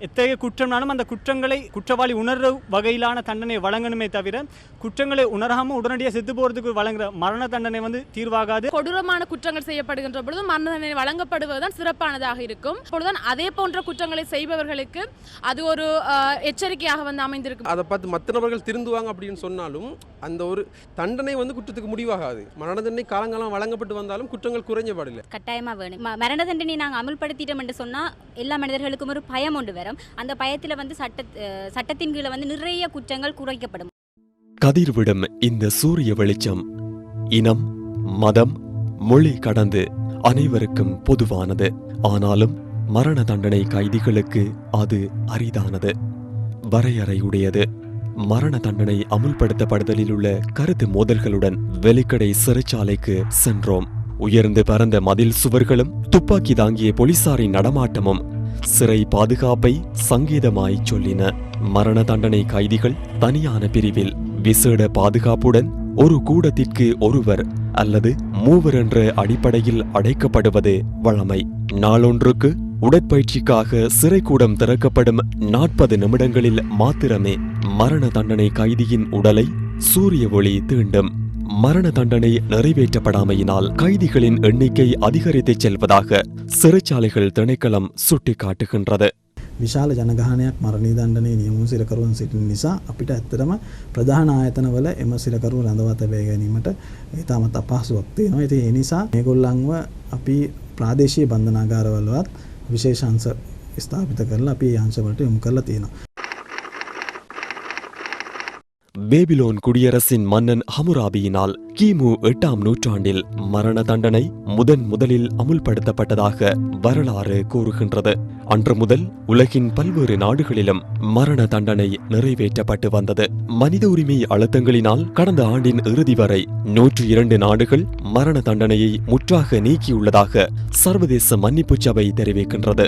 எத்தகைய குற்றம்னாலும் அந்த குற்றங்களை குற்றவாளி உணர்ற வகையிலான தண்டனை வழங்கணுமே தவிர குற்றங்களை உணராமல் உடனடியாக செத்து போகிறதுக்கு வழங்குற மரண தண்டனை தீர்வாகாது. கொடூரமான குற்றங்கள் செய்யப்படுகின்ற பொழுது மரண தண்டனை வழங்கப்படுவதுதான் சிறப்பானதாக இருக்கும். அப்பொழுதுதான் அதே போன்ற குற்றங்களை செய்பவர்களுக்கு அது ஒரு எச்சரிக்கையாக அமைந்திருக்கும். அதை பார்த்து மற்ற நபர்கள் திருந்துவாங்க அப்படின்னு சொன்னாலும் அந்த ஒரு தண்டனை குற்றத்துக்கு முடிவாகாது. மரண தண்டனை காலங்காலம் வழங்கப்பட்டு வந்தாலும் குற்றங்கள் குறைஞ்சபாடில்லை. கட்டாயமா வேணும். மரண தண்டனை நாங்கள் அமல்படுத்திட்டோம் என்று சொன்னா எல்லா மனிதர்களுக்கும் ஒரு பயம் ஒன்று வரும். அந்த பயத்தில் சட்டத்தின் கீழே நிறைய குற்றங்கள் குறைக்கப்படும். கதிர்விடும் இந்த சூரிய வெளிச்சம் இனம், மதம், மொழி கடந்து அனைவருக்கும் பொதுவானது. ஆனாலும் மரண தண்டனை கைதிகளுக்கு அது அரிதானது, வரையறையுடையது. மரண தண்டனை அமுல்படுத்தப்படுதலில் உள்ள கருத்து மோதல்களுடன் வெலிக்கடை சிறைச்சாலைக்கு சென்றோம். உயர்ந்து பறந்த மதில் சுவர்களும் துப்பாக்கி தாங்கிய போலீசாரின் நடமாட்டமும் சிறை பாதுகாப்பை சங்கீதமாய் சொல்லின. மரண தண்டனை கைதிகள் தனியான பிரிவில் விசேட பாதுகாப்புடன் ஒரு கூடத்திற்கு ஒருவர் அல்லது மூவர் என்ற அடிப்படையில் அடைக்கப்படுவது வழமை. நாளொன்றுக்கு உடற்பயிற்சிக்காக சிறைக்கூடம் திறக்கப்படும் 40 நிமிடங்களில் மாத்திரமே மரண தண்டனை கைதியின் உடலை சூரிய ஒளி தீண்டும். மரண தண்டனை நிறைவேற்றப்படாமையினால் கைதிகளின் எண்ணிக்கை அதிகரித்து செல்வதாக சிறைச்சாலைகள் திணைக்களம் சுட்டிக்காட்டுகின்றது. විශාල ජනගහනයක් මරණීය දණ්ඩනයේ නියම සිරකරුවන් සිටින නිසා අපිට ඇත්තටම ප්‍රධාන ආයතනවල එම සිරකරුවන් රඳවා තබා ගැනීමට ඉතාමත් අපහසුයක් තියෙනවා. ඉතින් ඒ නිසා මේගොල්ලන්ව අපි ප්‍රාදේශීය බන්ධනාගාරවලවත් විශේෂ අංශ ස්ථාපිත කරලා අපි ඒ අංශවලට යොමු කරලා තියෙනවා. பேபிலோன் குடியரசின் மன்னன் ஹமுராபியினால் கிமு 8ஆம் நூற்றாண்டில் மரண தண்டனை முதலில் அமுல்படுத்தப்பட்டதாக வரலாறு கூறுகின்றது. அன்று முதல் உலகின் பல்வேறு நாடுகளிலும் மரண தண்டனை நிறைவேற்றப்பட்டு வந்தது. மனித உரிமை அழுத்தங்களினால் கடந்த ஆண்டின் இறுதி வரை 102 நாடுகள் மரண தண்டனையை முற்றாக நீக்கியுள்ளதாக சர்வதேச மன்னிப்பு சபை தெரிவிக்கின்றது.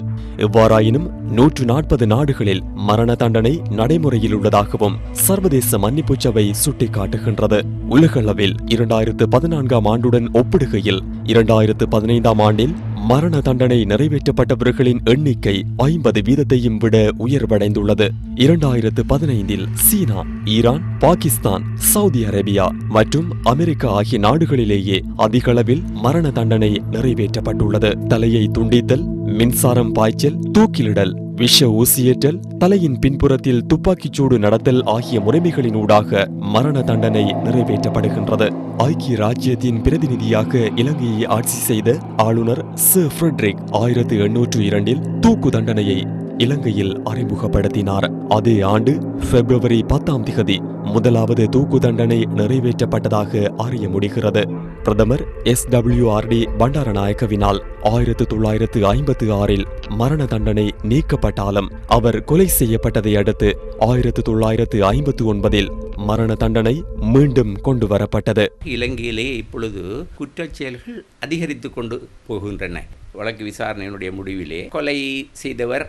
எவ்வாறாயினும் 140 நாடுகளில் மரண தண்டனை நடைமுறையில் உள்ளதாகவும் சர்வதேச மன்னிப்பு சபை சுட்டிக்காட்டுகின்றது. உலகளவில் 2014ஆம் ஆண்டுடன் ஒப்பிடுகையில் 2015ஆம் ஆண்டில் மரண தண்டனை நிறைவேற்றப்பட்டவர்களின் எண்ணிக்கை 50% விட உயர்வடைந்துள்ளது. 2015இல் சீனா, ஈரான், பாகிஸ்தான், சவுதி அரேபியா மற்றும் அமெரிக்கா ஆகிய நாடுகளிலேயே அதிகளவில் மரண தண்டனை நிறைவேற்றப்பட்டுள்ளது. தலையை துண்டித்தல், மின்சாரம் பாய்ச்சல், தூக்கிலிடல், விஷ ஊசியேற்றல், தலையின் பின்புறத்தில் துப்பாக்கிச்சூடு நடத்தல் ஆகிய முறைமைகளினூடாக மரண தண்டனை நிறைவேற்றப்படுகின்றது. ஐக்கிய ராஜ்யத்தின் பிரதிநிதியாக இலங்கையை ஆட்சி செய்த ஆளுநர் சர் ஃபிரெட்ரிக் 1802இல் தூக்கு தண்டனையை இலங்கையில் அறிமுகப்படுத்தினார். அதே ஆண்டு பிப்ரவரி 10ஆம் திகதி முதலாவது தூக்கு தண்டனை நிறைவேற்றப்பட்டதாக அறிய முடிகிறது. பிரதமர் SWRD பண்டாரநாயக்கவினால் 1956இல் மரண தண்டனை நீக்கப்பட்டாலும் அவர் கொலை செய்யப்பட்டதை அடுத்து 1959இல் மரண தண்டனை மீண்டும் கொண்டு வரப்பட்டது. இலங்கையிலே இப்பொழுது குற்றச் செயல்கள் அதிகரித்து கொண்டு போகின்றன. வழக்கு விசாரணையினுடைய முடிவிலே கொலை செய்தவர்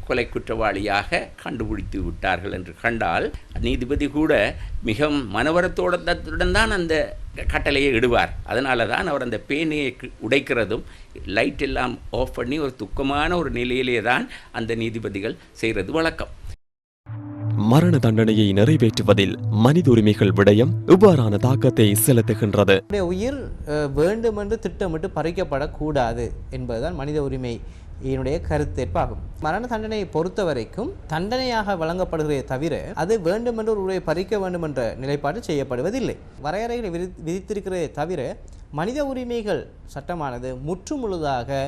கொலை குற்றவாளியாக கண்டுபிடித்து விட்டார்கள் என்று கண்டால் நீதிபதி கூட மிக மனவரத்தோடன் தான் அந்த கட்டளையை இடுவார். அதனால தான் அவர் அந்த பேனையை உடைக்கிறதும் லைட் எல்லாம் ஆஃப் பண்ணி ஒரு துக்கமான ஒரு நிலையிலே தான் அந்த நீதிபதிகள் செய்கிறது வழக்கம். மரண தண்டனையை நிறைவேற்றுவதில் மனித உரிமைகள் விடயம் இவ்வாறான தாக்கத்தை செலுத்துகின்றது. உயிர் வேண்டுமென்று திட்டமிட்டு பறிக்கப்படக்கூடாது என்பதுதான் மனித உரிமை என்னுடைய கருத்தேற்பாகும். மரண தண்டனையை பொறுத்த வரைக்கும் தண்டனையாக வழங்கப்படுகிறதே தவிர அது வேண்டுமென்று ஒரு உயிரை பறிக்க வேண்டும் என்ற நிலைப்பாடு செய்யப்படுவதில்லை. வரையறைகளை விதித்திருக்கிறதே தவிர மனித உரிமைகள் சட்டமானது முற்றுமுழுதாக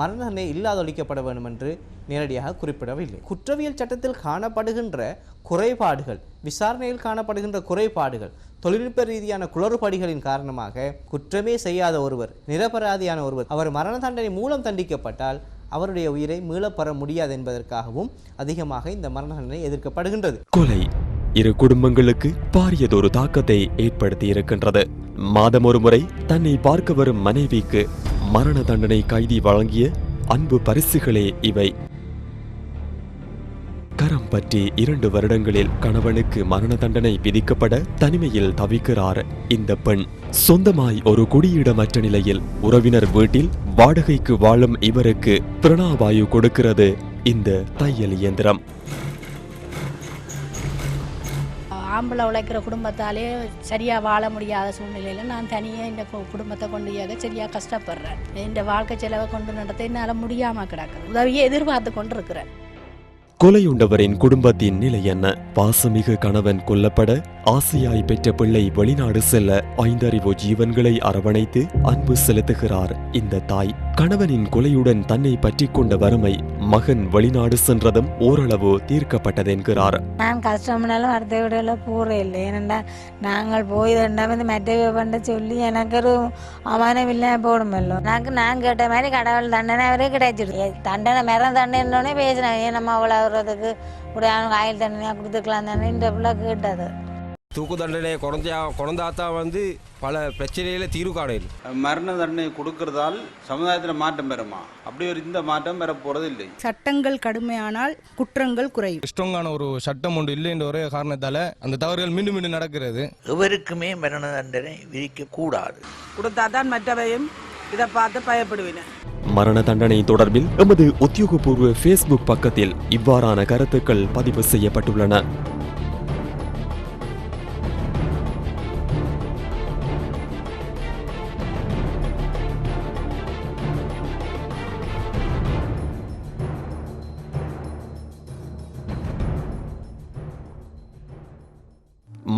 மரண தண்டனை இல்லாதொழிக்கப்பட வேண்டும் என்று நேரடியாக குறிப்பிடவில்லை. குற்றவியல் சட்டத்தில் காணப்படுகின்ற குறைபாடுகள், விசாரணையில் காணப்படுகின்ற குறைபாடுகள், தொழில்நுட்ப ரீதியான குளறுபடிகளின் காரணமாக குற்றமே செய்யாத ஒருவர், நிரபராதியான ஒருவர் அவர் மரண தண்டனை மூலம் தண்டிக்கப்பட்டால் அவருடைய உயிரை மீளப்பெற முடியாது என்பதற்காகவும் அதிகமாக இந்த மரண தண்டனை எதிர்க்கப்படுகின்றது. கொலை இரு குடும்பங்களுக்கு பாரியதொரு தாக்கத்தை ஏற்படுத்தி இருக்கின்றது. மாதம் ஒரு முறை தன்னை பார்க்க வரும் மனைவிக்கு மரண தண்டனை கைதி வழங்கிய அன்பு பரிசுகளே இவை. கரம் பற்றி 2 வருடங்களில் கணவனுக்கு மரண தண்டனை விதிக்கப்பட தனிமையில் தவிக்கிறார் இந்த பெண். சொந்தமாய் ஒரு குடியிடமற்ற நிலையில் உறவினர் வீட்டில் வாடகைக்கு வாழும் இவருக்கு பிரணாவாயு கொடுக்கிறது இந்த தையல் இயந்திரம். ஆம்பளை உழைக்கிற குடும்பத்தாலே சரியாக வாழ முடியாத சூழ்நிலையில் நான் தனியாக இந்த குடும்பத்தை கொண்டு சரியாக கஷ்டப்படுறேன். இந்த வாழ்க்கை செலவை கொண்டு நடத்த என்னால் முடியாமல் கிடக்குது. உதவியை எதிர்பார்த்து கொண்டு இருக்கிறேன். கொலையுண்டவரின் குடும்பத்தின் நிலை என்ன? பாசமிகு கணவன் கொல்லப்பட ஆசையாய் பெற்ற பிள்ளை வெளிநாடு செல்ல 5 அறிவு ஜீவன்களை அரவணைத்து அன்பு செலுத்துகிறார் இந்த தாய். கணவனின் கொலையுடன் தன்னை பற்றி கொண்ட வறுமை மகன் வெளிநாடு சென்றதும் ஓரளவு தீர்க்கப்பட்டதென்கிறார். நான் கஷ்டம்னாலும் அடுத்த வீடுல போறே இல்லை. ஏனென்றா நாங்கள் போய் வந்து மெட்டை பண்ண சொல்லி எனக்கு ஒரு அவமானம் இல்லை போடுமல்லோ. நான் கேட்ட மாதிரி கடவுள் தண்டனை அவரே கிடைச்சிடு. தண்டனை மரண தண்டனை பேசினேன். ஏன் நம்ம அவ்வளோ ஆகுறதுக்கு கூட அவனுக்கு ஆயுள் தண்டனையாக கொடுத்துக்கலாம் தானே இந்த பிள்ளை கேட்டது. தூக்கு தண்டனையை குறைந்தாத்தான் வந்து பல பிரச்சனையில தீர்வு காணும். மரண தண்டனை கொடுக்கறதால் சமுதாயத்தில் மாற்றம் பெறுமா? அப்படி ஒரு இந்த மாற்றம் பெற போறது இல்லை. சட்டங்கள் கடுமையானால் குற்றங்கள் குறையும். ஸ்ட்ராங்கான ஒரு சட்டம் ஒன்று இல்லை என்ற ஒரே காரணத்தால அந்த தவறுகள் மீண்டும் மீண்டும் நடக்கிறது. எவருக்குமே மரண தண்டனை விதிக்க கூடாது. கொடுத்தாதான் மற்றவையும் இதை பார்த்து பயப்படுவேன். மரண தண்டனை தொடர்பில் எமது உத்தியோகபூர்வ ஃபேஸ்புக் பக்கத்தில் இவ்வாறான கருத்துக்கள் பதிவு செய்யப்பட்டுள்ளன.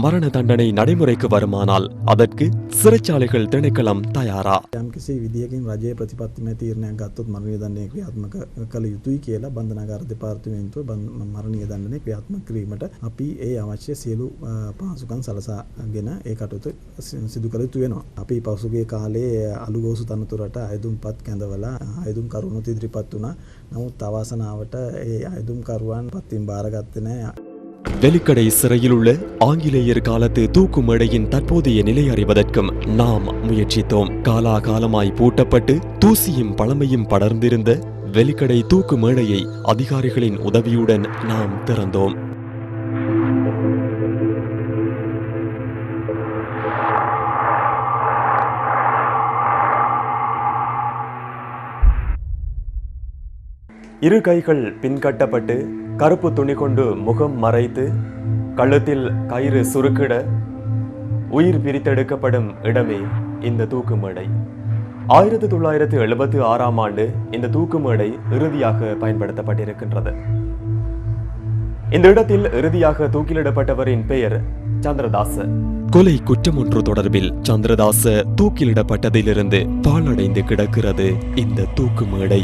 மரண தண்டனை நடைமுறைக்கு வருமானால் அதற்கு සිරචාලයකල් திணைக்களம் தயாரா? යම්කිසි විදියකින් රජයේ ප්‍රතිපත්තිමය තීරණයක් ගත්තොත් මරණීය දණ්ඩනය ක්‍රියාත්මක කළ යුතුයි කියලා බන්ධනාගාර දෙපාර්තමේන්තුව මරණීය දණ්ඩනය ක්‍රියාත්මක කිරීමට අපි ඒ අවශ්‍ය සියලු පහසුකම් සලසාගෙන ඒ කටයුතු සිදු කළ යුතු වෙනවා. අපි පසුගිය කාලේ අලුගෝසු තනතුරට අයදුම්පත් කැඳවලා අයදුම් කරුණුත් ඉදිරිපත් වුණා. නමුත් අවාසනාවට ඒ අයදුම් කරුවන් පත්තින් බාරගත්තේ නැහැ. வெலிக்கடை சிறையில் உள்ள ஆங்கிலேயர் காலத்து தூக்கு மேடையின் தற்போதைய நிலை அறிவதற்கும் நாம் முயற்சித்தோம். காலாகாலமாய் பூட்டப்பட்டு தூசியும் பழமையும் படர்ந்திருந்த வெலிக்கடை தூக்கு மேடையை அதிகாரிகளின் உதவியுடன் நாம் திறந்தோம். இரு கைகள் பின்கட்டப்பட்டு கருப்பு துணி கொண்டு முகம் மறைத்து கழுத்தில் கயிறு சுருக்கிட உயிர் பிரித்தெடுக்கப்படும் இடமே இந்த தூக்கு மேடை. 1976ஆம் ஆண்டு இந்த தூக்கு மேடை இறுதியாக பயன்படுத்தப்பட்டிருக்கின்றது. இந்த இடத்தில் இறுதியாக தூக்கிலிடப்பட்டவரின் பெயர் சந்திரதாஸ். கொலை குற்றம் ஒன்று தொடர்பில் சந்திரதாஸ் தூக்கிலிடப்பட்டதிலிருந்து பாழடைந்து கிடக்கிறது இந்த தூக்கு மேடை.